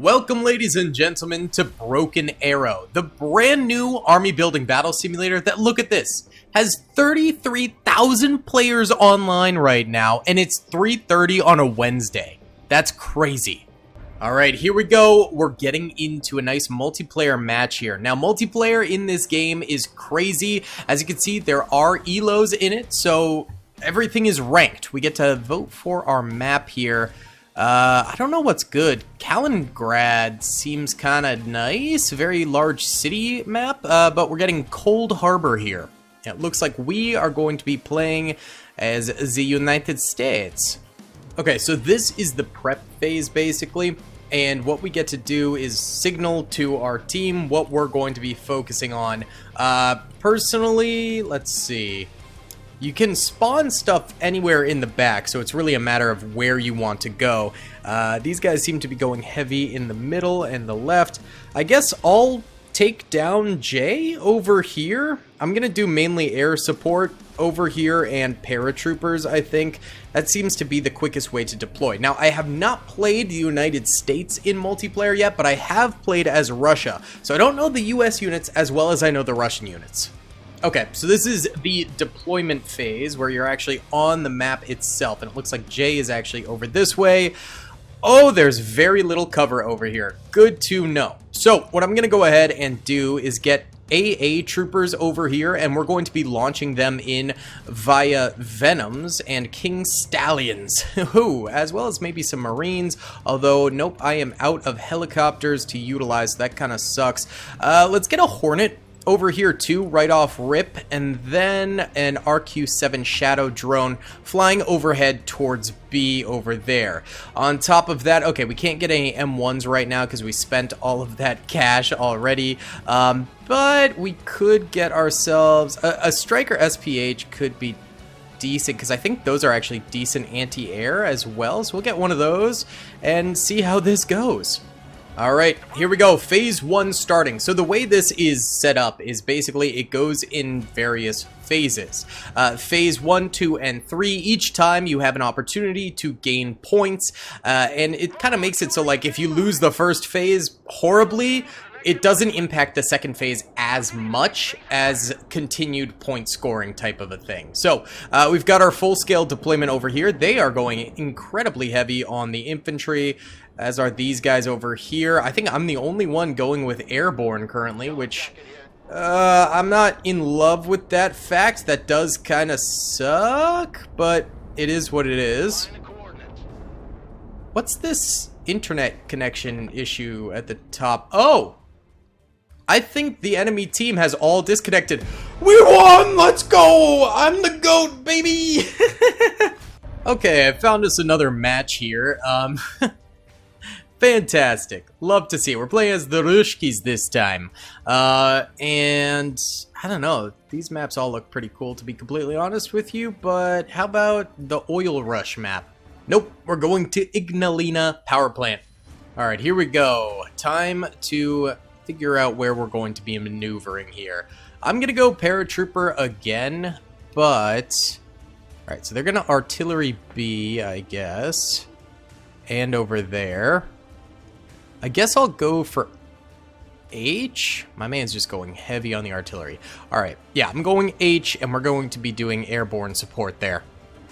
Welcome, ladies and gentlemen, to Broken Arrow, the brand new army building battle simulator that, look at this, has 33,000 players online right now, and it's 3:30 on a Wednesday. That's crazy. Alright, here we go. We're getting into a nice multiplayer match here. Now, multiplayer in this game is crazy. As you can see, there are elos in it, so everything is ranked. We get to vote for our map here. I don't know what's good. Kaliningrad seems kind of nice. Very large city map, but we're getting Cold Harbor here. It looks like we are going to be playing as the United States. Okay, so this is the prep phase, basically. And what we get to do is signal to our team what we're going to be focusing on. Personally, let's see. You can spawn stuff anywhere in the back, so it's really a matter of where you want to go. These guys seem to be going heavy in the middle and the left. I guess I'll take down Jay over here. I'm going to do mainly air support over here and paratroopers, I think. That seems to be the quickest way to deploy. Now, I have not played the United States in multiplayer yet, but I have played as Russia. So I don't know the US units as well as I know the Russian units. Okay, so this is the deployment phase where you're actually on the map itself, and it looks like Jay is actually over this way. Oh, there's very little cover over here. Good to know. So what I'm going to go ahead and do is get AA troopers over here, and we're going to be launching them in via Venoms and King Stallions, as well as maybe some Marines, although nope, I am out of helicopters to utilize, so that kind of sucks. Let's get a Hornet over here too, right off rip, and then an RQ-7 Shadow drone flying overhead towards B over there. On top of that, okay, we can't get any M1s right now because we spent all of that cash already, but we could get ourselves a Striker SPH could be decent, because I think those are actually decent anti-air as well, so we'll get one of those and see how this goes. Alright, here we go, phase 1 starting. So the way this is set up is basically it goes in various phases. Phase 1, 2, and 3, each time you have an opportunity to gain points, and it kind of makes it so like if you lose the first phase horribly, it doesn't impact the second phase as much as continued point scoring type of a thing. So we've got our full-scale deployment over here. They are going incredibly heavy on the infantry, as are these guys over here. I think I'm the only one going with airborne currently, which I'm not in love with that fact. That does kind of suck, but it is what it is. What's this internet connection issue at the top? Oh! I think the enemy team has all disconnected. We won! Let's go! I'm the GOAT, baby! Okay, I found us another match here. Fantastic. Love to see it. We're playing as the Rushkis this time. And I don't know. These maps all look pretty cool, to be completely honest with you. But how about the Oil Rush map? Nope. We're going to Ignalina Power Plant. Alright, here we go. Time to figure out where we're going to be maneuvering here. I'm going to go paratrooper again, but... Alright, so they're going to artillery B, I guess. And over there. I guess I'll go for H. My man's just going heavy on the artillery. Alright, yeah, I'm going H, and we're going to be doing airborne support there.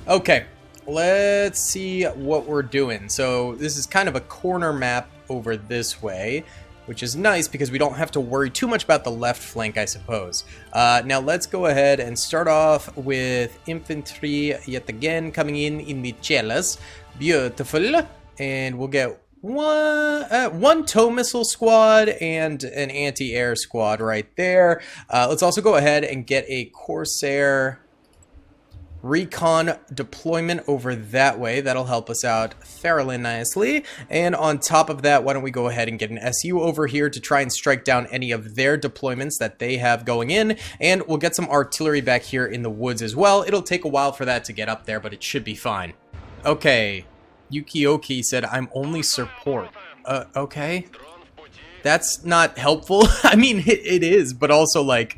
Okay, let's see what we're doing. So this is kind of a corner map over this way, which is nice because we don't have to worry too much about the left flank, I suppose. Now let's go ahead and start off with infantry yet again coming in the chelas. Beautiful. And we'll get one tow missile squad and an anti-air squad right there. Let's also go ahead and get a Corsair recon deployment over that way. That'll help us out fairly nicely. And on top of that, why don't we go ahead and get an SU over here to try and strike down any of their deployments that they have going in. And we'll get some artillery back here in the woods as well. It'll take a while for that to get up there, but it should be fine. Okay. Yukioki said, I'm only support. Okay. That's not helpful. I mean, it is, but also, like,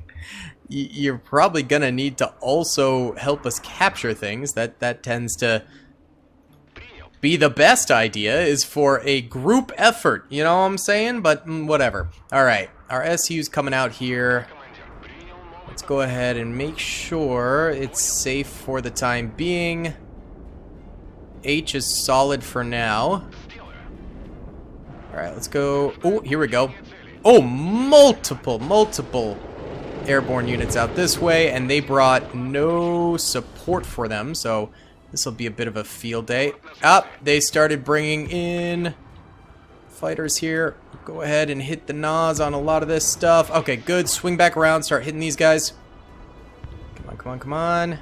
you're probably gonna need to also help us capture things. That tends to be the best idea is for a group effort. You know what I'm saying? But whatever. All right, our SU's coming out here. Let's go ahead and make sure it's safe for the time being. H is solid for now. All right, let's go. Oh, here we go. Oh, multiple airborne units out this way, and they brought no support for them, so this will be a bit of a field day. They started bringing in fighters here. Go ahead and hit the NAS on a lot of this stuff. Okay, good. Swing back around, start hitting these guys. Come on.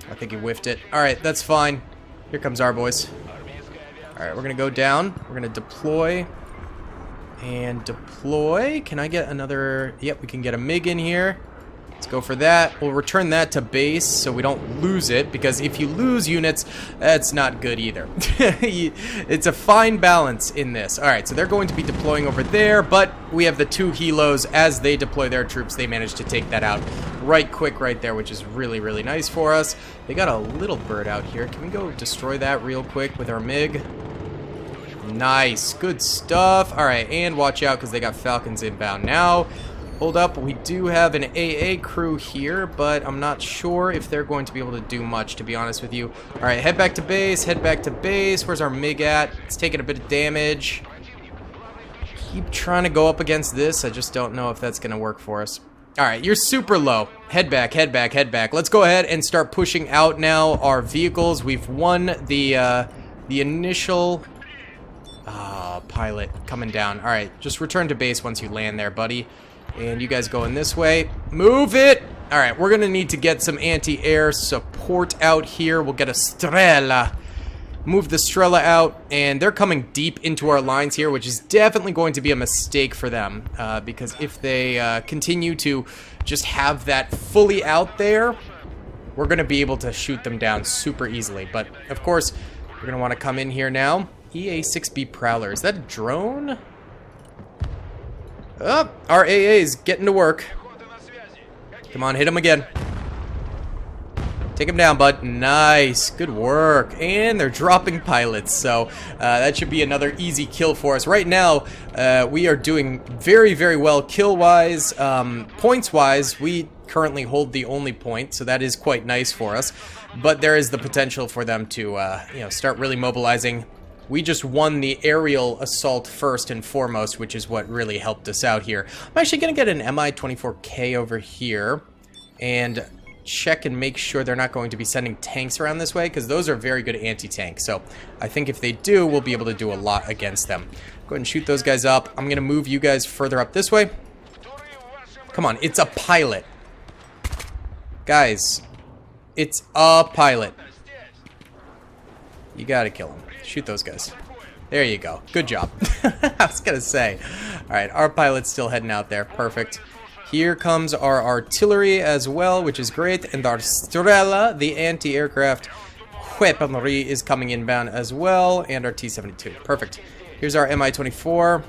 I think he whiffed it. All right, that's fine. Here comes our boys. All right, we're going to go down. We're going to deploy. And deploy. Can I get another? Yep, we can get a MiG in here. Let's go for that. We'll return that to base so we don't lose it, because if you lose units, that's not good either. It's a fine balance in this. All right, so they're going to be deploying over there, but we have the 2 helos. As they deploy their troops, they managed to take that out right quick right there, which is really, really nice for us. They got a little bird out here. Can we go destroy that real quick with our MiG? Nice, good stuff. All right, and watch out because they got Falcons inbound now. Hold up, we do have an AA crew here, but I'm not sure if they're going to be able to do much, to be honest with you. All right, head back to base, head back to base. Where's our MiG at? It's taking a bit of damage. Keep trying to go up against this. I just don't know if that's going to work for us. All right, you're super low. Head back, head back, head back. Let's go ahead and start pushing out now our vehicles. We've won the initial... pilot coming down. All right, just return to base once you land there, buddy. And you guys going this way. Move it! All right, we're going to need to get some anti-air support out here. We'll get a Strela. Move the Strela out, and they're coming deep into our lines here, which is definitely going to be a mistake for them, because if they continue to just have that fully out there, we're going to be able to shoot them down super easily. But, of course, we're going to want to come in here now. EA-6B Prowler. Is that a drone? Oh, our AA is getting to work. Come on, hit him again. Take him down, bud. Nice. Good work. And they're dropping pilots, so that should be another easy kill for us. Right now, we are doing very, very well kill-wise. Points-wise, we currently hold the only point, so that is quite nice for us. But there is the potential for them to, start really mobilizing. We just won the aerial assault first and foremost, which is what really helped us out here. I'm actually going to get an Mi-24K over here and check and make sure they're not going to be sending tanks around this way, because those are very good anti-tank. So I think if they do, we'll be able to do a lot against them. Go ahead and shoot those guys up. I'm going to move you guys further up this way. Come on, it's a pilot. Guys, it's a pilot. You got to kill him. Shoot those guys. There you go. Good job. I was going to say. Alright, our pilot's still heading out there. Perfect. Here comes our artillery as well, which is great. And our Strela, the anti-aircraft weaponry, is coming inbound as well. And our T-72. Perfect. Here's our Mi-24.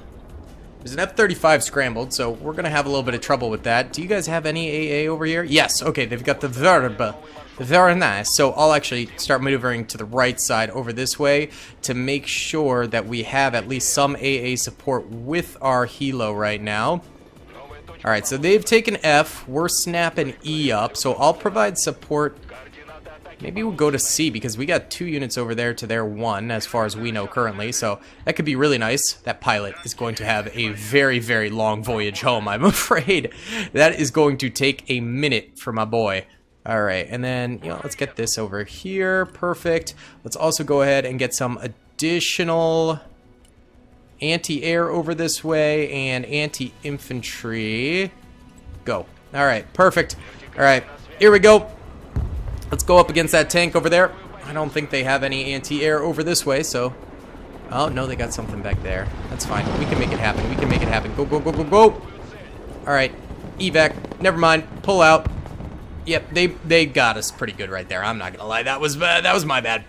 There's an F-35 scrambled, so we're going to have a little bit of trouble with that. Do you guys have any AA over here? Yes. Okay, they've got the Verb. Very nice. So I'll actually start maneuvering to the right side over this way to make sure that we have at least some AA support with our helo right now. Alright, so they've taken F. We're snapping E up, so I'll provide support. Maybe we'll go to C, because we got 2 units over there to their 1, as far as we know currently, so that could be really nice. That pilot is going to have a very, very long voyage home, I'm afraid. That is going to take a minute for my boy. Alright, and then, let's get this over here. Perfect. Let's also go ahead and get some additional anti-air over this way and anti-infantry. Go. Alright, perfect. Alright, here we go. Let's go up against that tank over there. I don't think they have any anti-air over this way, so... Oh, no, they got something back there. That's fine. We can make it happen. We can make it happen. Go, go, go, go, go! Alright, evac. Never mind. Pull out. Yep, they got us pretty good right there. I'm not gonna lie, that was my bad.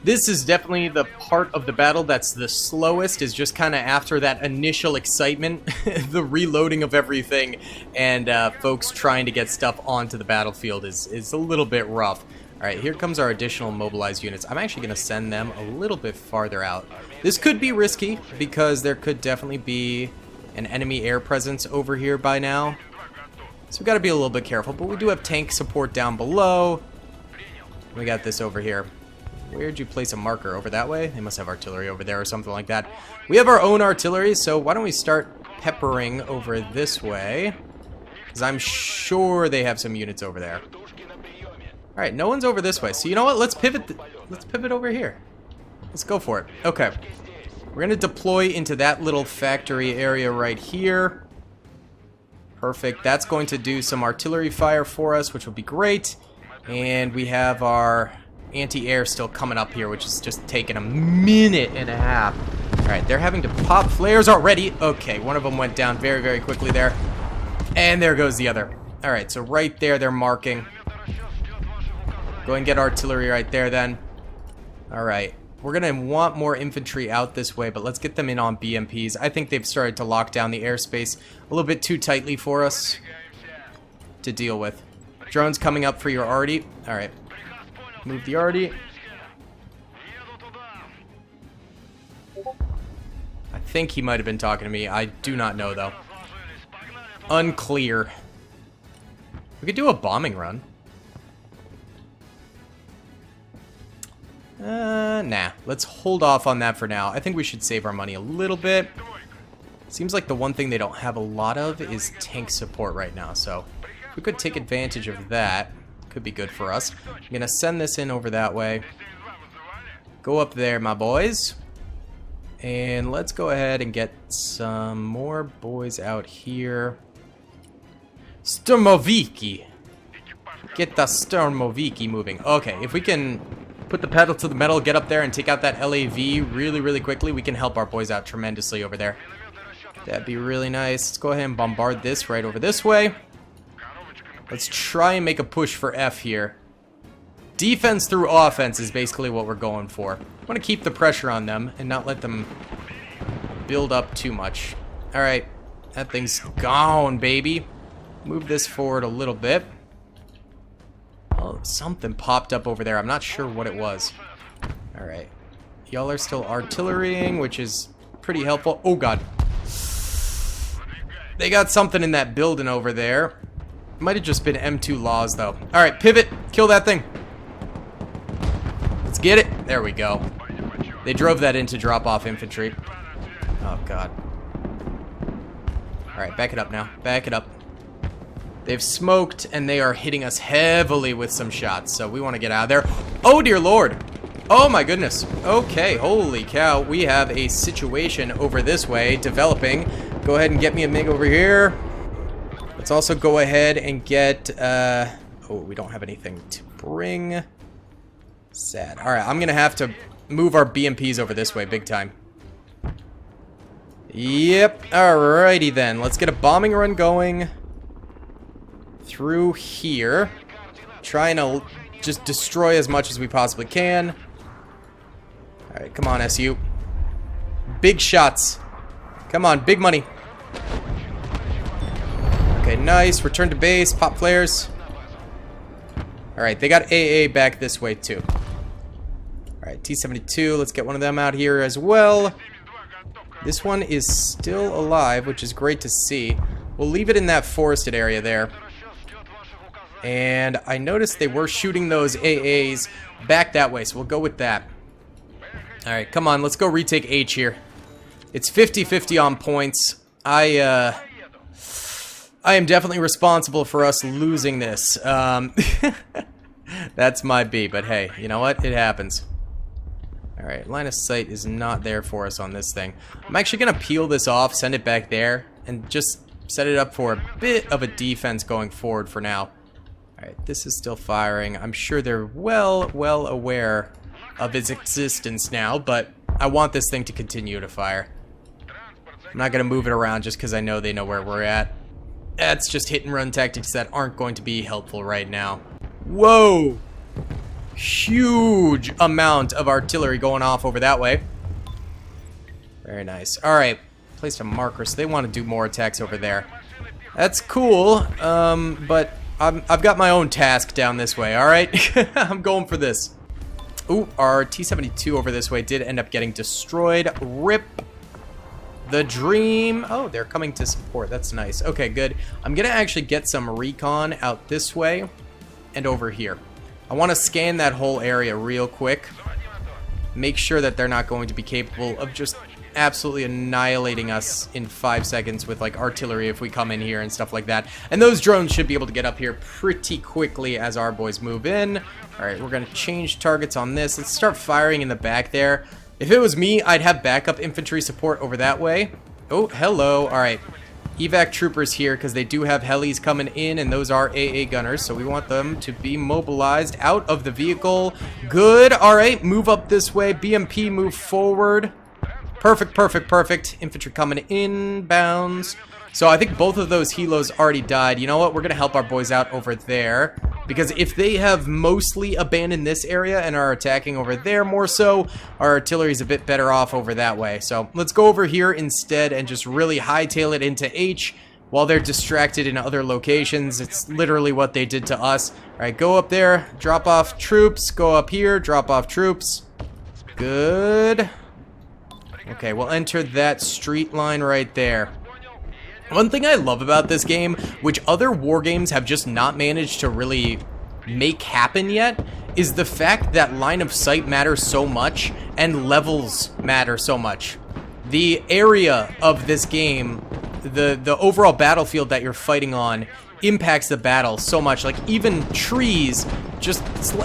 This is definitely the part of the battle that's the slowest, is just kind of after that initial excitement, the reloading of everything, and folks trying to get stuff onto the battlefield is a little bit rough. Alright, here comes our additional mobilized units. I'm actually going to send them a little bit farther out. This could be risky, because there could definitely be an enemy air presence over here by now. So we got to be a little bit careful, but we do have tank support down below. We got this over here. Where'd you place a marker? Over that way? They must have artillery over there or something like that. We have our own artillery, so why don't we start peppering over this way? Because I'm sure they have some units over there. Alright, no one's over this way. So you know what? Let's pivot over here. Let's go for it. Okay. We're going to deploy into that little factory area right here. Perfect. That's going to do some artillery fire for us, which will be great. And we have our anti-air still coming up here, which is just taking a minute and a half. Alright, they're having to pop flares already. Okay, one of them went down very, very quickly there. And there goes the other. Alright, so right there they're marking. Go and get artillery right there then. Alright. We're going to want more infantry out this way, but let's get them in on BMPs. I think they've started to lock down the airspace a little bit too tightly for us to deal with. Drones coming up for your arty. Alright. Move the arty. I think he might have been talking to me. I do not know, though. Unclear. We could do a bombing run. Nah. Let's hold off on that for now. I think we should save our money a little bit. Seems like the one thing they don't have a lot of is tank support right now, so if we could take advantage of that, could be good for us. I'm gonna send this in over that way. Go up there, my boys. And let's go ahead and get some more boys out here. Sturmoviki. Get the Sturmoviki moving. Okay, if we can put the pedal to the metal, get up there and take out that LAV really, really quickly, we can help our boys out tremendously over there. That'd be really nice. Let's go ahead and bombard this right over this way. Let's try and make a push for F here. Defense through offense is basically what we're going for. I want to keep the pressure on them and not let them build up too much. Alright, that thing's gone, baby. Move this forward a little bit. Oh, something popped up over there. I'm not sure what it was. Alright. Y'all are still artillerying, which is pretty helpful. Oh, God. They got something in that building over there. Might have just been M2 laws, though. Alright, pivot. Kill that thing. Let's get it. There we go. They drove that in to drop off infantry. Oh, God. Alright, back it up now. Back it up. They've smoked, and they are hitting us heavily with some shots, so we want to get out of there. Oh, dear Lord. Oh, my goodness. Okay, holy cow. We have a situation over this way developing. Go ahead and get me a MiG over here. Let's also go ahead and get... oh, we don't have anything to bring. Sad. All right, I'm going to have to move our BMPs over this way big time. Yep. Alrighty then. Let's get a bombing run going through here. Trying to just destroy as much as we possibly can. Alright, come on, SU. Big shots. Come on, big money. Okay, nice. Return to base. Pop flares. Alright, they got AA back this way, too. Alright, T-72. Let's get one of them out here as well. This one is still alive, which is great to see. We'll leave it in that forested area there. And I noticed they were shooting those AAs back that way, so we'll go with that. Alright, come on, let's go retake H here. It's 50-50 on points. I am definitely responsible for us losing this. That's my B, but hey, you know what? It happens. Alright, line of sight is not there for us on this thing. I'm actually going to peel this off, send it back there, and just set it up for a bit of a defense going forward for now. Alright, this is still firing. I'm sure they're well aware of its existence now, but I want this thing to continue to fire. I'm not going to move it around just because I know they know where we're at. That's just hit and run tactics that aren't going to be helpful right now. Whoa! Huge amount of artillery going off over that way. Very nice. Alright, placed a marker, so they want to do more attacks over there. That's cool, but I've got my own task down this way, alright? I'm going for this. Ooh, our T-72 over this way did end up getting destroyed. RIP the dream. Oh, they're coming to support. That's nice. Okay, good. I'm going to actually get some recon out this way and over here. I want to scan that whole area real quick. Make sure that they're not going to be capable of just absolutely annihilating us in 5 seconds with like artillery if we come in here and stuff like that. And those drones should be able to get up here pretty quickly as our boys move in. Alright, we're going to change targets on this. Let's start firing in the back there. If it was me, I'd have backup infantry support over that way. Oh, hello. Alright. Evac troopers here because they do have helis coming in, and those are AA gunners, so we want them to be mobilized out of the vehicle. Good. Alright, move up this way. BMP, move forward. Perfect, perfect, perfect. Infantry coming inbounds. So I think both of those helos already died. You know what? We're going to help our boys out over there. Because if they have mostly abandoned this area and are attacking over there more so, our artillery is a bit better off over that way. So let's go over here instead and just really hightail it into H while they're distracted in other locations. It's literally what they did to us. Alright, go up there, drop off troops, go up here, drop off troops. Good. Okay, we'll enter that street line right there. One thing I love about this game, which other war games have just not managed to really make happen yet, is the fact that line of sight matters so much and levels matter so much. The area of this game, the overall battlefield that you're fighting on, impacts the battle so much. Like even trees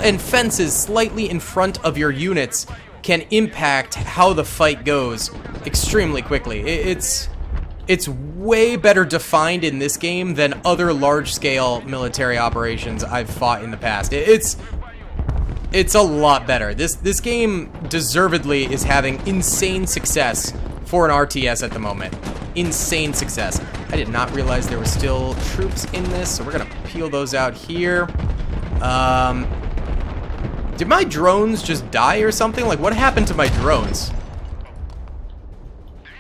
and fences slightly in front of your units can impact how the fight goes extremely quickly. It's way better defined in this game than other large-scale military operations I've fought in the past. It's a lot better. This game deservedly is having insane success for an RTS at the moment. Insane success. I did not realize there were still troops in this, so we're gonna peel those out here. Did my drones just die or something? Like, what happened to my drones?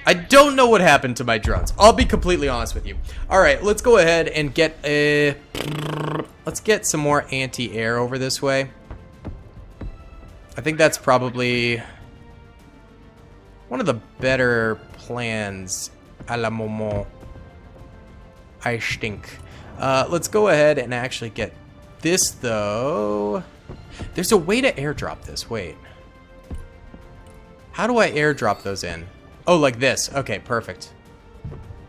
I don't know what happened to my drones. I'll be completely honest with you. Alright, let's go ahead and get a... Let's get some more anti-air over this way. I think that's probably one of the better plans a la moment. I stink. Let's go ahead and actually get this, though. There's a way to airdrop this. Wait. How do I airdrop those in? Oh, like this. Okay, perfect.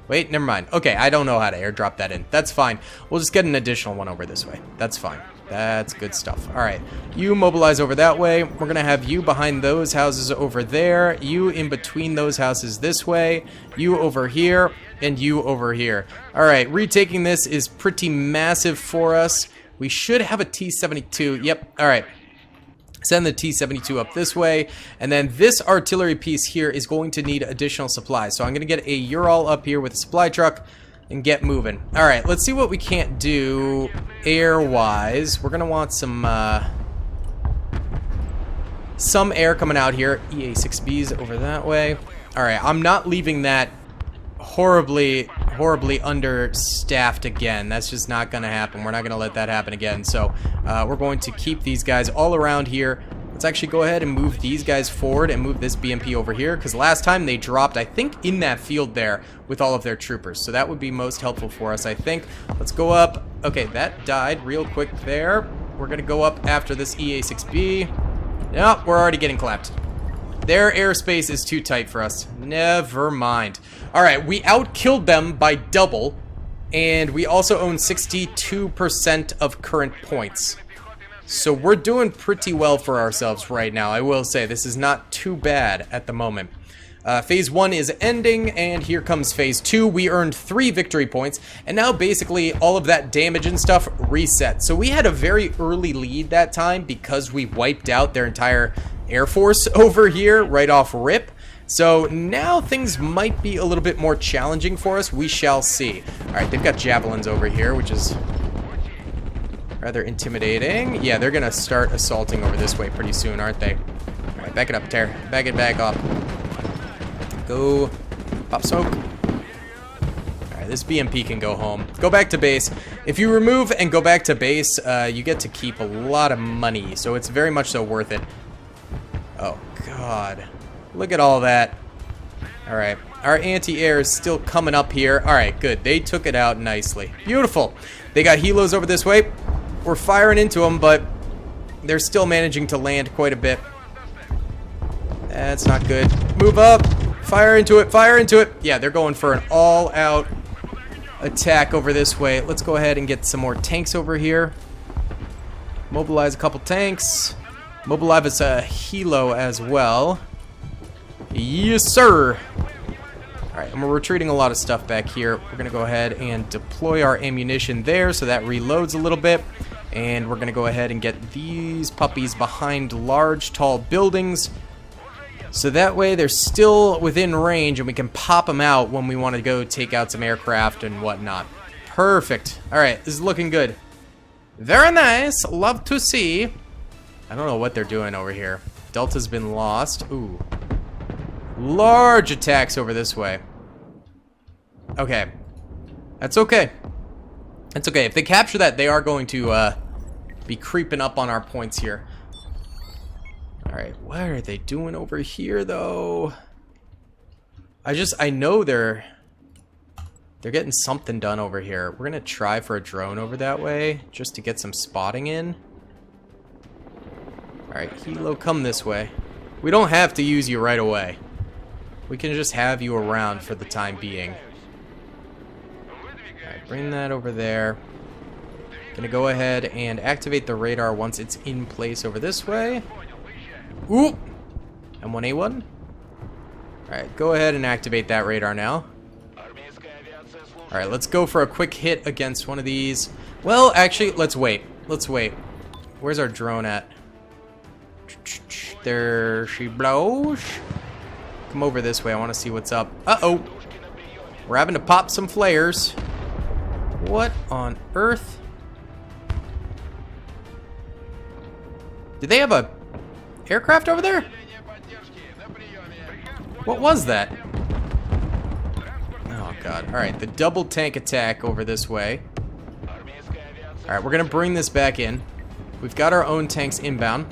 Wait, never mind. Okay, I don't know how to airdrop that in. That's fine. We'll just get an additional one over this way. That's fine. That's good stuff. All right. You mobilize over that way. We're going to have you behind those houses over there. You in between those houses this way. You over here. And you over here. All right. Retaking this is pretty massive for us. We should have a T-72. Yep. All right. Send the T-72 up this way, and then this artillery piece here is going to need additional supplies. So I'm going to get a Ural up here with a supply truck and get moving. All right, let's see what we can't do air-wise. We're going to want some air coming out here. EA-6Bs over that way. All right, I'm not leaving that horribly understaffed again. That's just not going to happen. We're not going to let that happen again. So we're going to keep these guys all around here. Let's actually go ahead and move these guys forward and move this BMP over here, because last time they dropped, I think, in that field there with all of their troopers. So that would be most helpful for us, I think. Let's go up. Okay, that died real quick there. We're going to go up after this EA-6B. Nope, we're already getting clapped. Their airspace is too tight for us. Never mind. Alright, we outkilled them by double, and we also own 62% of current points. So we're doing pretty well for ourselves right now, I will say. This is not too bad at the moment. Phase 1 is ending, and here comes Phase 2. We earned 3 victory points, and now basically all of that damage and stuff reset. So we had a very early lead that time because we wiped out their entire Air Force over here right off rip. So now things might be a little bit more challenging for us. We shall see. Alright, they've got javelins over here, which is rather intimidating. Yeah, they're gonna start assaulting over this way pretty soon, aren't they? Alright, back it up, Ter. Back it back up. Go. Pop smoke. Alright, this BMP can go home. Go back to base. If you remove and go back to base, you get to keep a lot of money, so it's very much so worth it. Oh, God. Look at all that. Alright, our anti-air is still coming up here. Alright, good. They took it out nicely. Beautiful. They got helos over this way. We're firing into them, but they're still managing to land quite a bit. That's not good. Move up. Fire into it. Fire into it. Yeah, they're going for an all-out attack over this way. Let's go ahead and get some more tanks over here. Mobilize a couple tanks. Mobilize a helo as well. Yes, sir. Alright, and we're retreating a lot of stuff back here. We're going to go ahead and deploy our ammunition there so that reloads a little bit. And we're going to go ahead and get these puppies behind large, tall buildings. So that way they're still within range and we can pop them out when we want to go take out some aircraft and whatnot. Perfect. Alright, this is looking good. Very nice. Love to see. I don't know what they're doing over here. Delta's been lost. Ooh. Large attacks over this way. Okay. That's okay. That's okay. If they capture that, they are going to be creeping up on our points here. Alright, what are they doing over here, though? I know they're getting something done over here. We're gonna try for a drone over that way, just to get some spotting in. Alright, helo, come this way. We don't have to use you right away. We can just have you around for the time being. Alright, bring that over there. Gonna go ahead and activate the radar once it's in place over this way. Ooh! M1A1. Alright, go ahead and activate that radar now. Alright, let's go for a quick hit against one of these. Well, actually, let's wait. Let's wait. Where's our drone at? There she blows. Come over this way. I want to see what's up. Uh-oh. We're having to pop some flares. What on earth? Did they have a aircraft over there? What was that? Oh, God. Alright, the double tank attack over this way. Alright, we're going to bring this back in. We've got our own tanks inbound.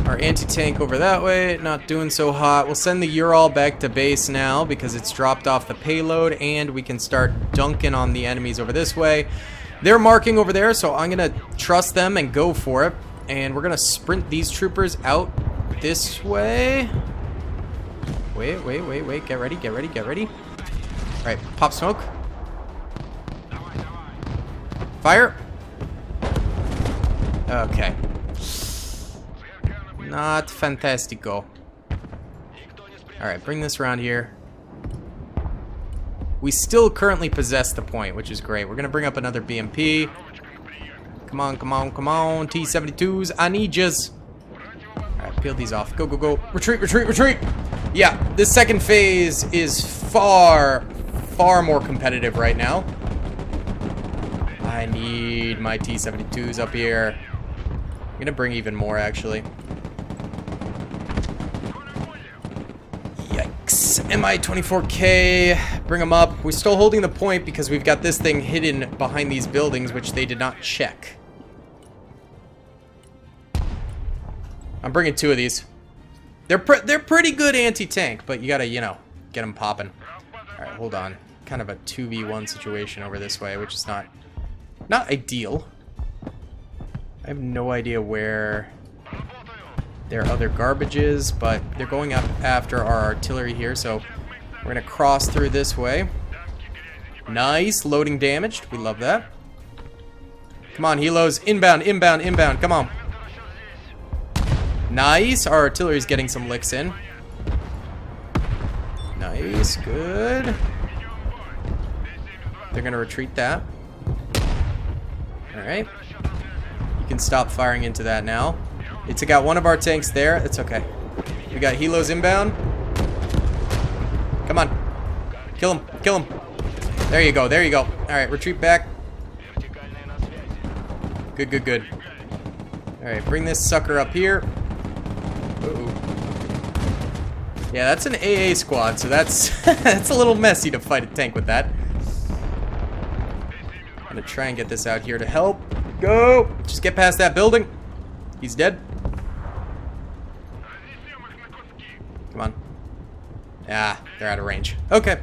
Our anti-tank over that way, not doing so hot. We'll send the Ural back to base now because it's dropped off the payload, and we can start dunking on the enemies over this way. They're marking over there, so I'm going to trust them and go for it. And we're going to sprint these troopers out this way. Wait. Get ready. Alright, pop smoke. Fire. Okay. Not fantastico. Alright, bring this around here. We still currently possess the point, which is great. We're going to bring up another BMP. Come on. T-72s, I need yous. Alright, peel these off. Go. Retreat. Yeah, this second phase is far more competitive right now. I need my T-72s up here. I'm going to bring even more, actually. Yikes. Mi-24K. Bring them up. We're still holding the point because we've got this thing hidden behind these buildings, which they did not check. I'm bringing two of these. They're pretty good anti-tank, but you gotta, you know, get them popping. Alright, hold on. Kind of a 2v1 situation over this way, which is not ideal. I have no idea where their other garbage is, but they're going up after our artillery here, so we're gonna cross through this way. Nice, loading damaged. We love that. Come on, helos. Inbound. Come on. Nice. Our artillery's getting some licks in. Nice. Good. They're going to retreat that. Alright. You can stop firing into that now. It's got one of our tanks there. It's okay. We got helos inbound. Come on. Kill him. There you go. Alright, retreat back. Good. Alright, bring this sucker up here. Uh-oh. Yeah, that's an AA squad, so that's that's a little messy to fight a tank with that. I'm gonna try and get this out here to help. Go! Just get past that building. He's dead. Come on. Ah, they're out of range. Okay.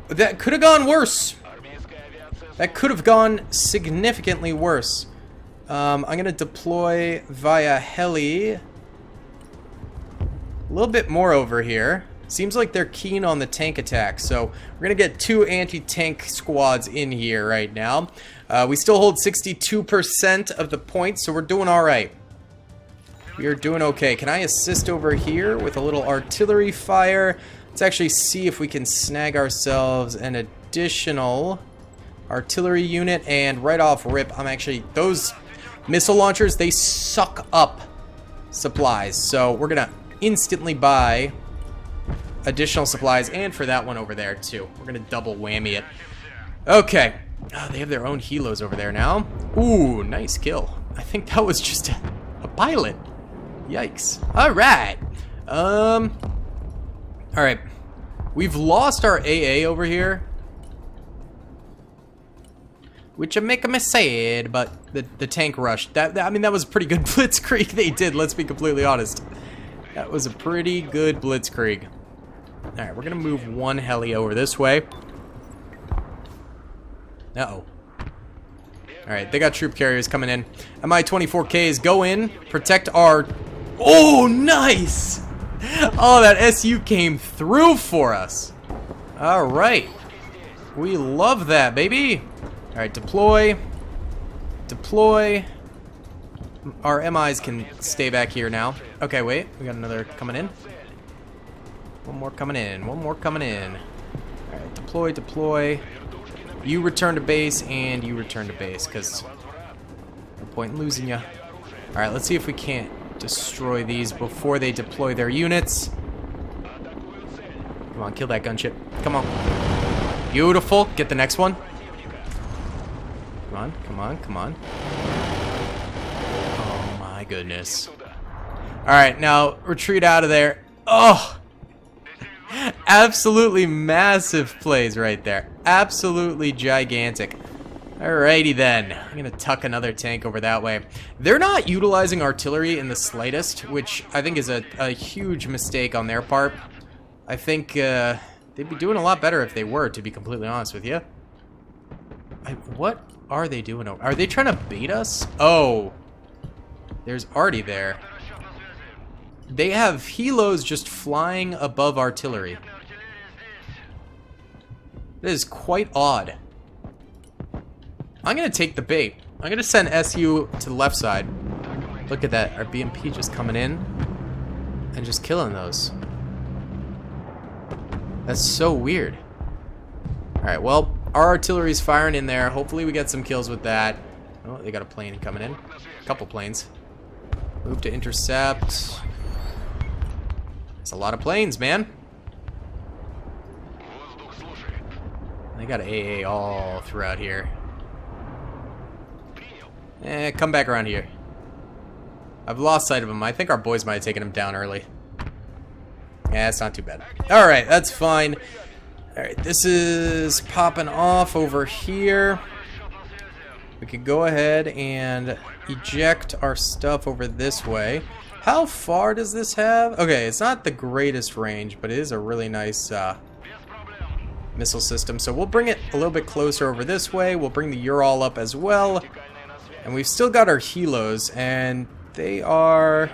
That could have gone worse. That could have gone significantly worse. I'm going to deploy via heli. A little bit more over here. Seems like they're keen on the tank attack. So we're going to get 2 anti-tank squads in here right now. We still hold 62% of the points, so we're doing all right. We are doing okay. Can I assist over here with a little artillery fire? Let's actually see if we can snag ourselves an additional artillery unit. And right off rip, I'm actually... Those missile launchers, they suck up supplies. So we're going to instantly buy additional supplies. And for that one over there, too. We're going to double whammy it. Okay. Oh, they have their own helos over there now. Ooh, nice kill. I think that was just a pilot. Yikes. Alright. Alright. We've lost our AA over here. Which make me sad, but the tank rush. I mean, that was a pretty good blitzkrieg they did, let's be completely honest. That was a pretty good blitzkrieg. Alright, we're gonna move one heli over this way. Uh-oh. Alright, they got troop carriers coming in. Mi-24Ks, go in, protect our... Oh, nice! Oh, that SU came through for us. Alright. We love that, baby. Alright, deploy. Deploy. Our MIs can stay back here now. Okay, wait. We got another coming in. One more coming in. One more coming in. Alright, deploy, deploy. You return to base, and you return to base, because no point in losing you. Alright, let's see if we can't destroy these before they deploy their units. Come on, kill that gunship. Come on. Beautiful. Get the next one. Come on, come on, come on. Oh my goodness. Alright, now retreat out of there. Oh! Absolutely massive plays right there. Absolutely gigantic. Alrighty then. I'm gonna tuck another tank over that way. They're not utilizing artillery in the slightest, which I think is a huge mistake on their part. I think they'd be doing a lot better if they were, to be completely honest with you. What are they doing? Are they trying to bait us? Oh. There's Artie there. They have helos just flying above artillery. That is quite odd. I'm gonna take the bait. I'm gonna send SU to the left side. Look at that. Our BMP just coming in and just killing those. That's so weird. Alright, well, our artillery's firing in there. Hopefully we get some kills with that. Oh, they got a plane coming in. A couple planes. Move to intercept. It's a lot of planes, man. They got AA all throughout here. Come back around here. I've lost sight of him. I think our boys might have taken him down early. Yeah, it's not too bad. Alright, that's fine. Alright, this is popping off over here. We could go ahead and eject our stuff over this way. How far does this have? Okay, it's not the greatest range, but it is a really nice missile system. So we'll bring it a little bit closer over this way. We'll bring the Ural up as well. And we've still got our helos, and they are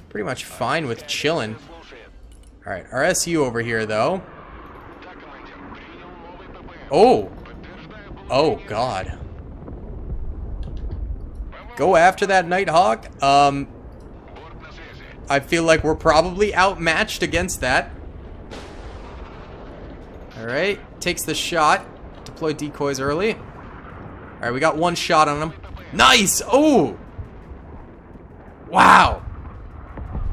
pretty much fine with chilling. Alright, our SU over here, though. Oh! Oh, God. Go after that Nighthawk. I feel like we're probably outmatched against that. Alright, takes the shot. Deploy decoys early. Alright, we got one shot on him. Nice! Oh! Wow!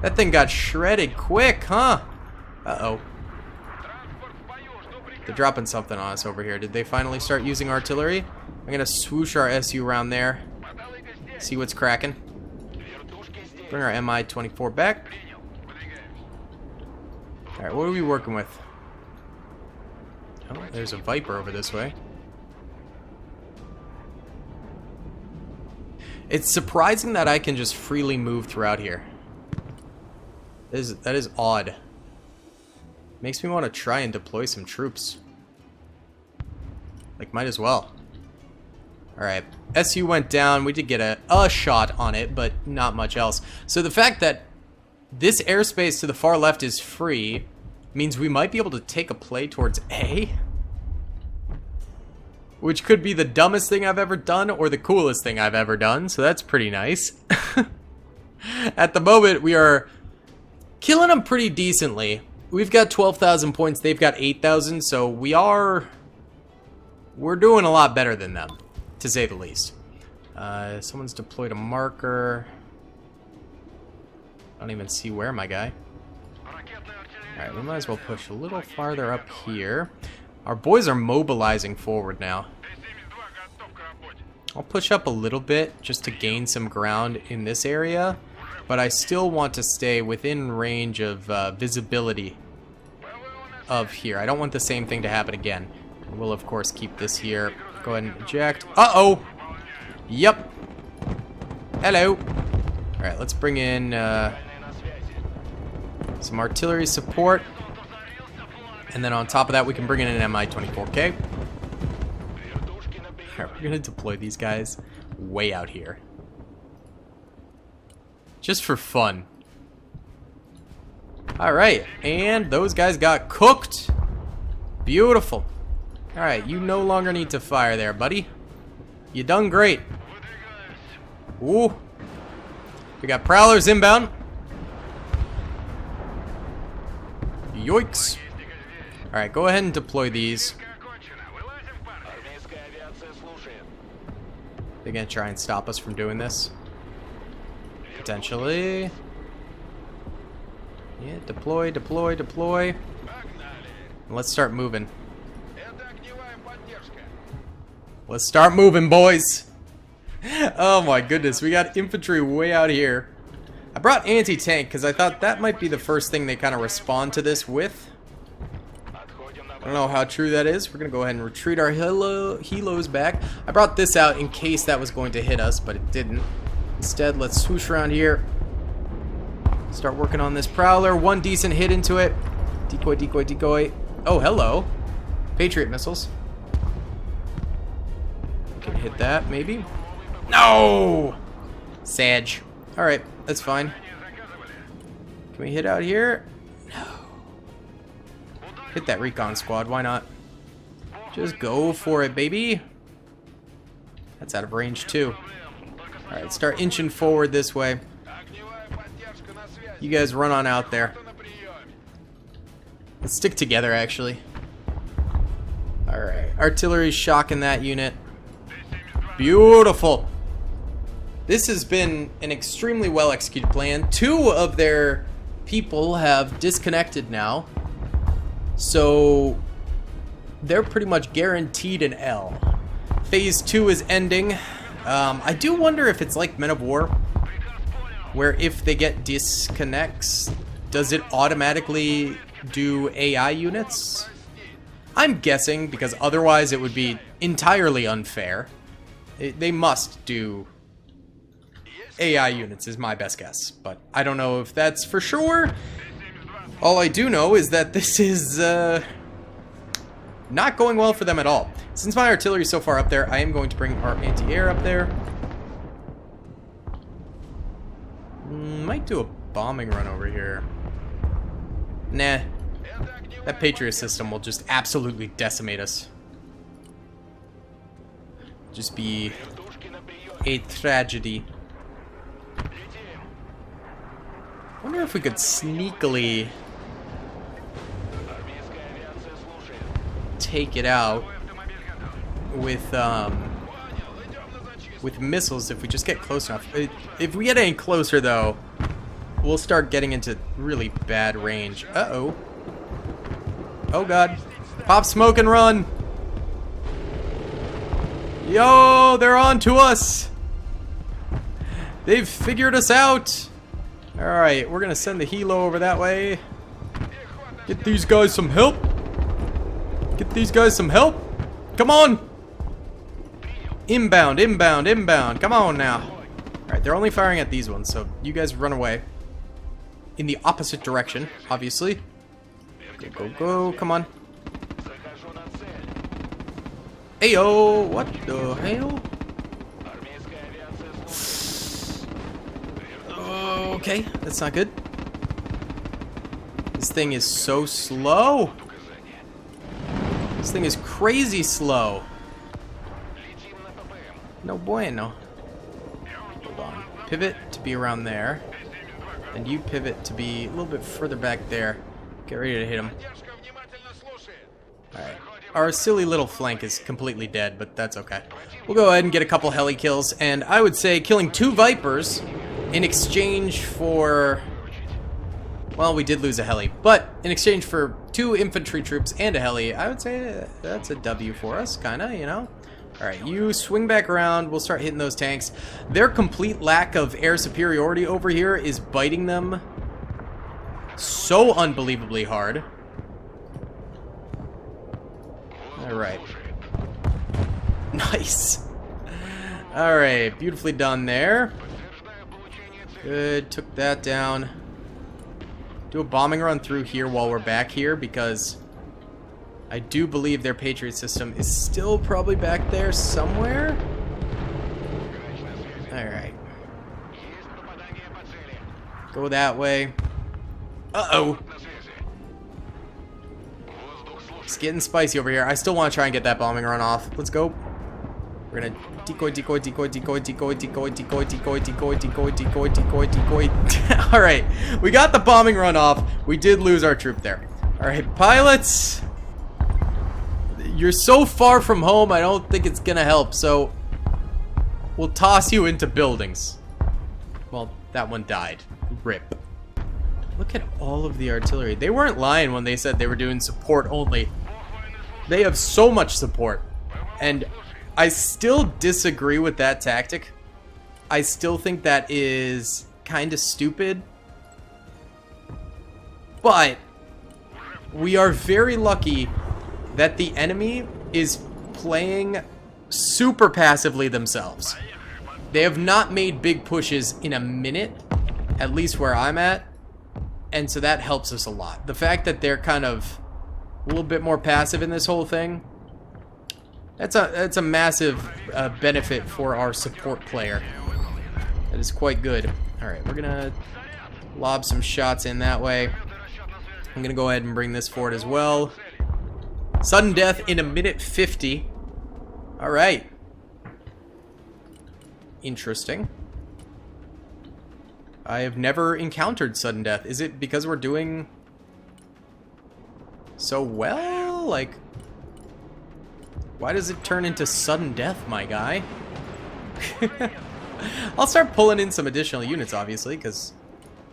That thing got shredded quick, huh? Uh-oh. They're dropping something on us over here. Did they finally start using artillery? I'm gonna swoosh our SU around there. See what's cracking. Bring our Mi-24 back. Alright, what are we working with? Oh, there's a Viper over this way. It's surprising that I can just freely move throughout here. That is odd. Makes me want to try and deploy some troops. Like, might as well. Alright, SU went down. We did get a shot on it, but not much else. So the fact that this airspace to the far left is free means we might be able to take a play towards A. Which could be the dumbest thing I've ever done or the coolest thing I've ever done. So that's pretty nice. At the moment, we are killing them pretty decently. We've got 12,000 points. They've got 8,000. So we're doing a lot better than them, to say the least. Someone's deployed a marker. I don't even see where, my guy. Alright, we might as well push a little farther up here. Our boys are mobilizing forward now. I'll push up a little bit just to gain some ground in this area, but I still want to stay within range of visibility of here. I don't want the same thing to happen again. We'll, of course, keep this here. Go ahead and eject. Uh-oh! Yep. Hello. Alright, let's bring in some artillery support. And then on top of that, we can bring in an Mi-24K. Alright, we're going to deploy these guys way out here. Just for fun. Alright, and those guys got cooked. Beautiful. Alright, you no longer need to fire there, buddy. You done great. Ooh. We got prowlers inbound. Yoinks. Alright, go ahead and deploy these. They're gonna try and stop us from doing this. Potentially. Yeah, deploy, deploy, deploy. Let's start moving. Let's start moving, boys. Oh my goodness, we got infantry way out here. I brought anti-tank because I thought that might be the first thing they kind of respond to this with. I don't know how true that is. We're going to go ahead and retreat our helos back. I brought this out in case that was going to hit us, but it didn't. Instead, let's swoosh around here. Start working on this prowler. One decent hit into it. Decoy, decoy, decoy. Oh, hello. Patriot missiles. Can hit that, maybe. No! Sag. Alright, that's fine. Can we hit out here? No. Hit that recon squad, why not? Just go for it, baby. That's out of range, too. Alright, start inching forward this way. You guys run on out there. Let's stick together, actually. Alright, artillery's shocking that unit. Beautiful. This has been an extremely well executed plan. 2 of their people have disconnected now. So they're pretty much guaranteed an L. Phase 2 is ending. I do wonder if it's like Men of War, where if they get disconnects, does it automatically do AI units? I'm guessing, because otherwise it would be entirely unfair. They must do AI units is my best guess, but I don't know if that's for sure. All I do know is that this is not going well for them at all. Since my artillery is so far up there, I am going to bring our anti-air up there. Might do a bombing run over here. Nah. That Patriot system will just absolutely decimate us. Just be a tragedy. I wonder if we could sneakily take it out with missiles if we just get close enough. If we get any closer, though, we'll start getting into really bad range. Uh-oh. Oh, God. Pop smoke and run. Yo, they're on to us. They've figured us out. Alright, we're going to send the helo over that way. Get these guys some help. Get these guys some help. Come on. Inbound, inbound, inbound. Come on now. Alright, they're only firing at these ones, so you guys run away. In the opposite direction, obviously. Go, go, go. Come on. Ayo! What the hell? Okay, that's not good. This thing is so slow. This thing is crazy slow. No bueno. Hold on. Pivot to be around there. And you pivot to be a little bit further back there. Get ready to hit him. Alright. Our silly little flank is completely dead, but that's okay. We'll go ahead and get a couple heli kills. And I would say killing 2 Vipers in exchange for... Well, we did lose a heli. But in exchange for 2 infantry troops and a heli, I would say that's a W for us, kinda, you know? Alright, you swing back around. We'll start hitting those tanks. Their complete lack of air superiority over here is biting them so unbelievably hard. Alright. Nice. Alright, beautifully done there. Good, took that down. Do a bombing run through here while we're back here, because I do believe their Patriot system is still probably back there somewhere. Alright. Go that way. Uh-oh. It's getting spicy over here. I still want to try and get that bombing run off. Let's go. We're gonna decoy, decoy, decoy, decoy, decoy, decoy, decoy, decoy, decoy, decoy, decoy, decoy, decoy. Alright, we got the bombing run off. We did lose our troop there. Alright, pilots. You're so far from home, I don't think it's gonna help, so we'll toss you into buildings. Well, that one died. RIP. Look at all of the artillery. They weren't lying when they said they were doing support only. They have so much support. And I still disagree with that tactic. I still think that is kind of stupid. But we are very lucky that the enemy is playing super passively themselves. They have not made big pushes in a minute, at least where I'm at, and so that helps us a lot. The fact that they're kind of a little bit more passive in this whole thing, that's a massive benefit for our support player. That is quite good. Alright, we're gonna lob some shots in that way. I'm gonna go ahead and bring this forward as well. Sudden death in 1:50. Alright. Interesting. I have never encountered sudden death. Is it because we're doing so well? Like, why does it turn into sudden death, my guy? I'll start pulling in some additional units, obviously, because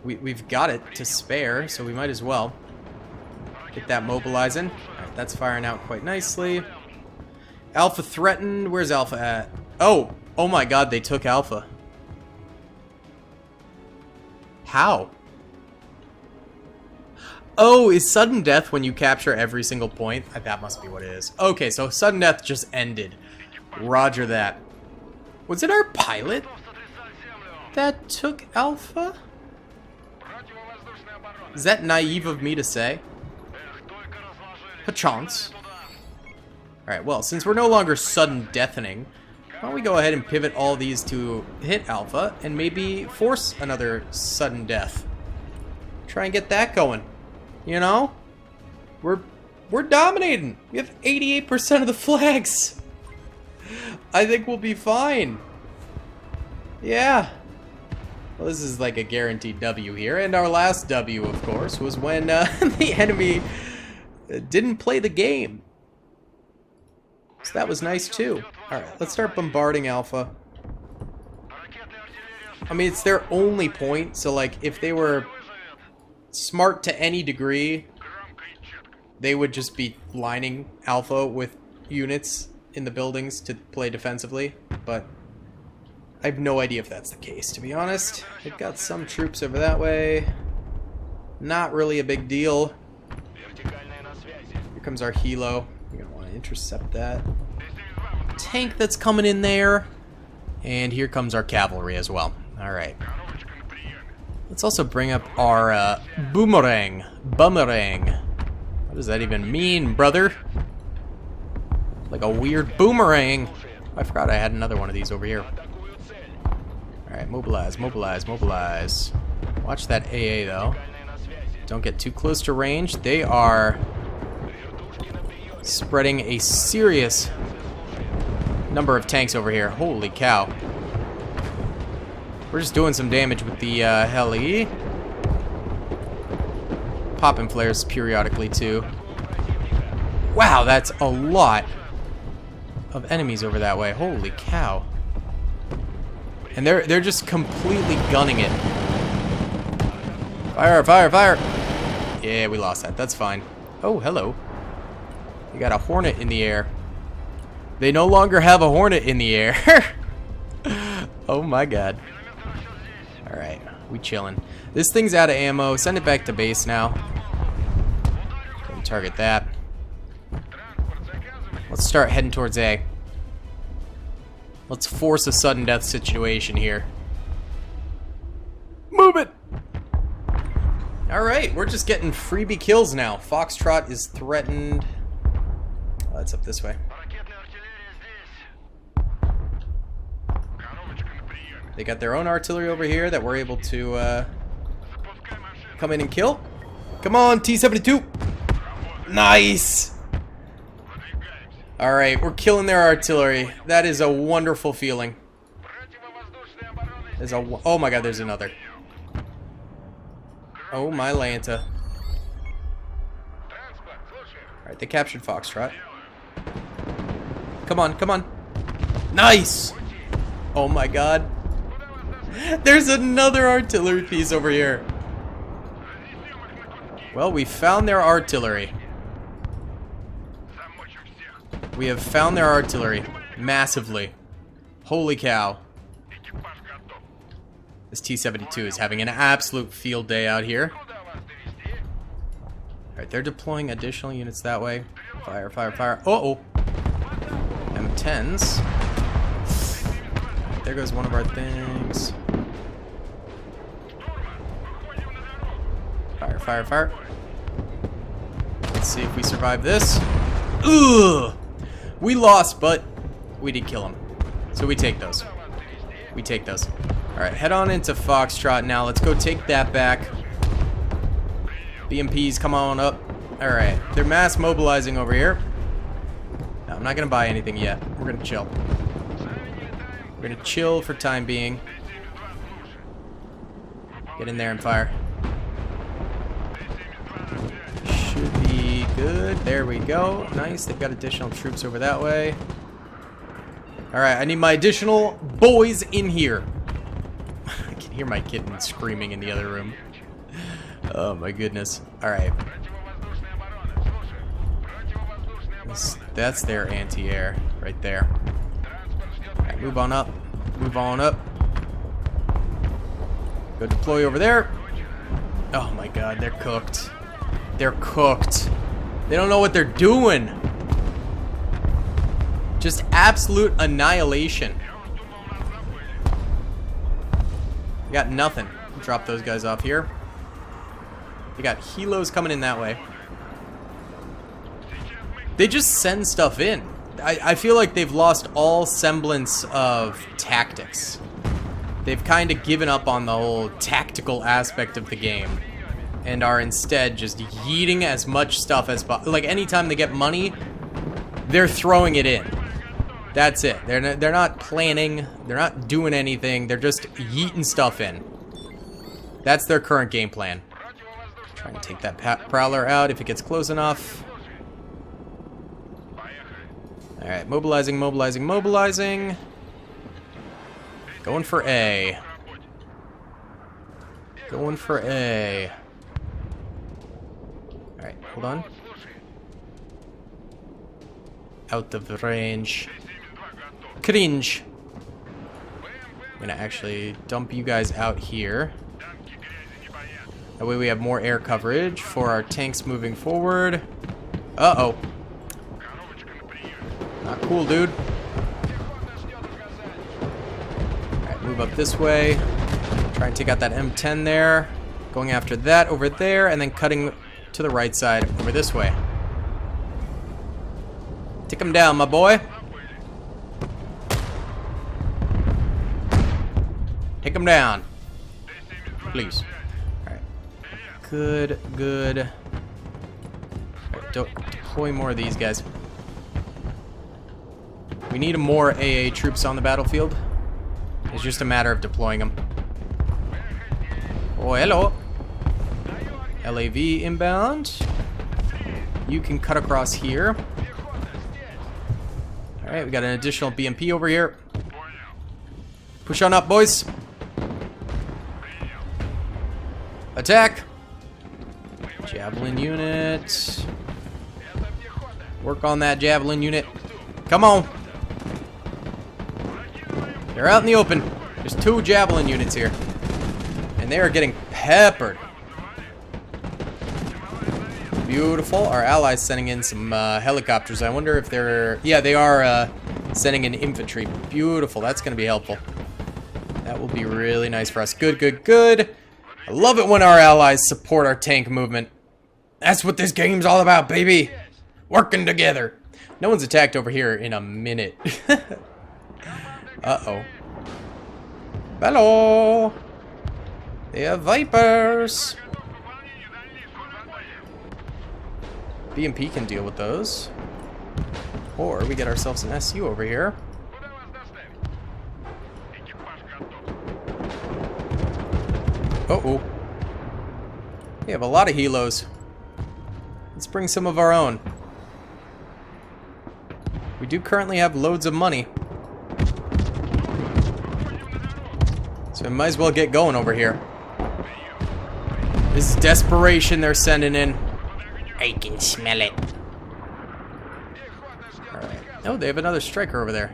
we've got it to spare, so we might as well get that mobilizing. Alright, that's firing out quite nicely. Alpha threatened. Where's Alpha at? Oh my god, they took Alpha. How? Oh, is sudden death when you capture every single point? That must be what it is. Okay, so sudden death just ended. Roger that. Was it our pilot that took Alpha? Is that naive of me to say? Perchance. Alright, well, since we're no longer sudden deathening, why don't we go ahead and pivot all these to hit Alpha and maybe force another sudden death. Try and get that going. You know? We're dominating. We have 88% of the flags. I think we'll be fine. Yeah. Well, this is like a guaranteed W here. And our last W, of course, was when the enemy didn't play the game. So that was nice too. Alright, let's start bombarding Alpha. I mean, it's their only point, so like, if they were smart to any degree, they would just be lining Alpha with units in the buildings to play defensively, but I have no idea if that's the case, to be honest. They've got some troops over that way. Not really a big deal. Here comes our helo. We're gonna want to intercept that tank that's coming in there. And here comes our cavalry as well. Alright. Let's also bring up our boomerang. Boomerang. What does that even mean, brother? Like a weird boomerang. I forgot I had another one of these over here. Alright, mobilize, mobilize, mobilize. Watch that AA though. Don't get too close to range. They are spreading a serious number of tanks over here. Holy cow. We're just doing some damage with the heli. Popping flares periodically too. Wow, that's a lot of enemies over that way. Holy cow. And they're just completely gunning it. Fire, fire, fire. Yeah, we lost that. That's fine. Oh, hello. You got a Hornet in the air. They no longer have a Hornet in the air. Oh my god. Alright, we chilling. This thing's out of ammo. Send it back to base now. Can target that. Let's start heading towards A. Let's force a sudden death situation here. Move it! Alright, we're just getting freebie kills now. Foxtrot is threatened. Oh, that's up this way. They got their own artillery over here that we're able to come in and kill. Come on, T-72. Nice! Alright, we're killing their artillery. That is a wonderful feeling. Oh my god, there's another. Oh my Lanta. Alright, they captured Foxtrot. Come on, come on. Nice! Oh my god. There's another artillery piece over here. Well, we found their artillery. We have found their artillery. Massively. Holy cow. This T-72 is having an absolute field day out here. Alright, they're deploying additional units that way. Fire, fire, fire. Uh-oh. M10s. There goes one of our things. Fire, fire, fire. Let's see if we survive this. Ugh! We lost, but we did kill him. So we take those. We take those. Alright, head on into Foxtrot now. Let's go take that back. BMPs, come on up. Alright, they're mass mobilizing over here. No, I'm not going to buy anything yet. We're going to chill. We're going to chill for time being. Get in there and fire. Should be good. There we go. Nice. They've got additional troops over that way. Alright, I need my additional boys in here. I can hear my kitten screaming in the other room. Oh my goodness. Alright. That's their anti-air right there. Alright, move on up. Move on up. Go deploy over there. Oh my god, they're cooked. They're cooked. They don't know what they're doing. Just absolute annihilation. We got nothing. Drop those guys off here. We got helos coming in that way. They just send stuff in. I feel like they've lost all semblance of tactics. They've kind of given up on the whole tactical aspect of the game and are instead just yeeting as much stuff as possible. Like anytime they get money, they're throwing it in. That's it. They're not planning. They're not doing anything. They're just yeeting stuff in. That's their current game plan. Trying to take that prowler out if it gets close enough. Alright, mobilizing, mobilizing, mobilizing. Going for A. Going for A. Alright, hold on. Out of range. Cringe. I'm gonna actually dump you guys out here. That way we have more air coverage for our tanks moving forward. Uh-oh. Not cool, dude. Alright, move up this way. Try and take out that M10 there. Going after that over there, and then cutting to the right side over this way. Take him down, my boy. Take him down. Please. Alright. Good, good. Alright, deploy more of these guys. We need more AA troops on the battlefield. It's just a matter of deploying them. Oh, hello. LAV inbound. You can cut across here. Alright, we got an additional BMP over here. Push on up, boys. Attack. Javelin unit. Work on that javelin unit. Come on. They're out in the open. There's 2 javelin units here. And they are getting peppered. Beautiful. Our allies sending in some helicopters. I wonder if they're... Yeah, they are sending in infantry. Beautiful. That's going to be helpful. That will be really nice for us. Good, good, good. I love it when our allies support our tank movement. That's what this game's all about, baby. Working together. No one's attacked over here in a minute. Uh-oh. Hello. They are Vipers. BMP can deal with those. Or we get ourselves an SU over here. Uh-oh. We have a lot of helos. Let's bring some of our own. We do currently have loads of money. So we might as well get going over here. This is desperation they're sending in. I can smell it. Alright. Oh, they have another striker over there.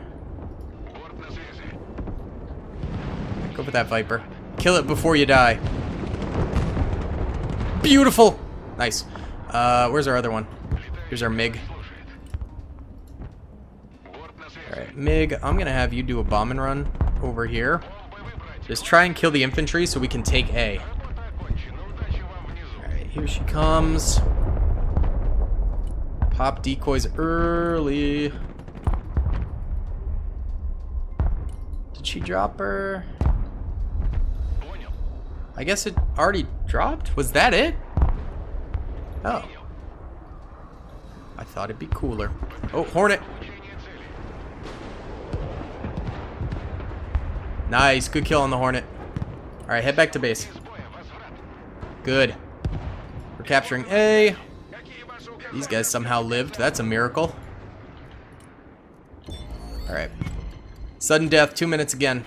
Go for that Viper. Kill it before you die. Beautiful! Nice. Where's our other one? Here's our MiG. Alright, MiG, I'm gonna have you do a bombing run over here. Just try and kill the infantry so we can take A. Alright, here she comes. Pop decoys early. Did she drop her? I guess it already dropped? Was that it? Oh. I thought it'd be cooler. Oh, Hornet. Nice, good kill on the Hornet. Alright, head back to base. Good. We're capturing A. These guys somehow lived. That's a miracle. Alright. Sudden death, 2 minutes again.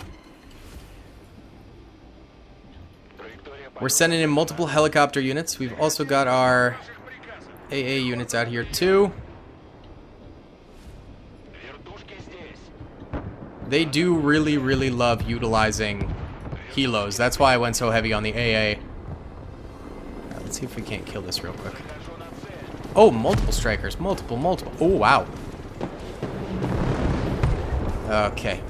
We're sending in multiple helicopter units. We've also got our AA units out here too. They do really, really love utilizing helos. That's why I went so heavy on the AA. Right, let's see if we can't kill this real quick. Oh, multiple strikers. Multiple. Oh, wow. Okay.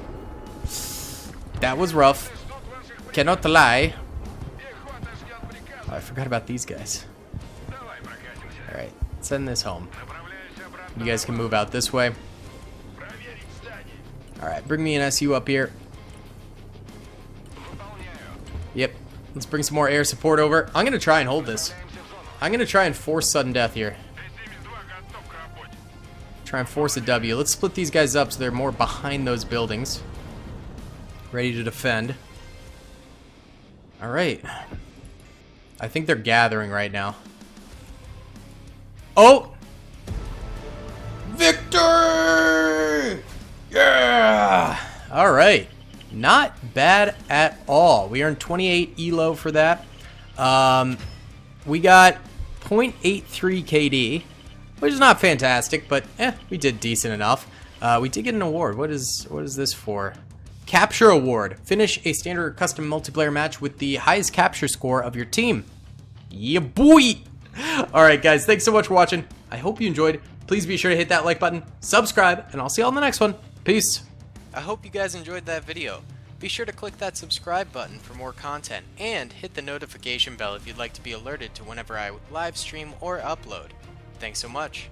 That was rough. Cannot lie. Oh, I forgot about these guys. Alright, send this home. You guys can move out this way. Alright, bring me an SU up here. Yep, let's bring some more air support over. I'm gonna try and hold this. I'm gonna try and force sudden death here. Try and force a W. Let's split these guys up so they're more behind those buildings. Ready to defend. Alright. I think they're gathering right now. Oh! Victory! Yeah! Alright. Not bad at all. We earned 28 ELO for that. We got 0.83 KD, which is not fantastic, but we did decent enough. We did get an award. What is this for? Capture award. Finish a standard or custom multiplayer match with the highest capture score of your team. Yeah, boy! Alright, guys, thanks so much for watching. I hope you enjoyed. Please be sure to hit that like button, subscribe, and I'll see you all in the next one. Peace. I hope you guys enjoyed that video. Be sure to click that subscribe button for more content, and hit the notification bell if you'd like to be alerted to whenever I live stream or upload. Thanks so much.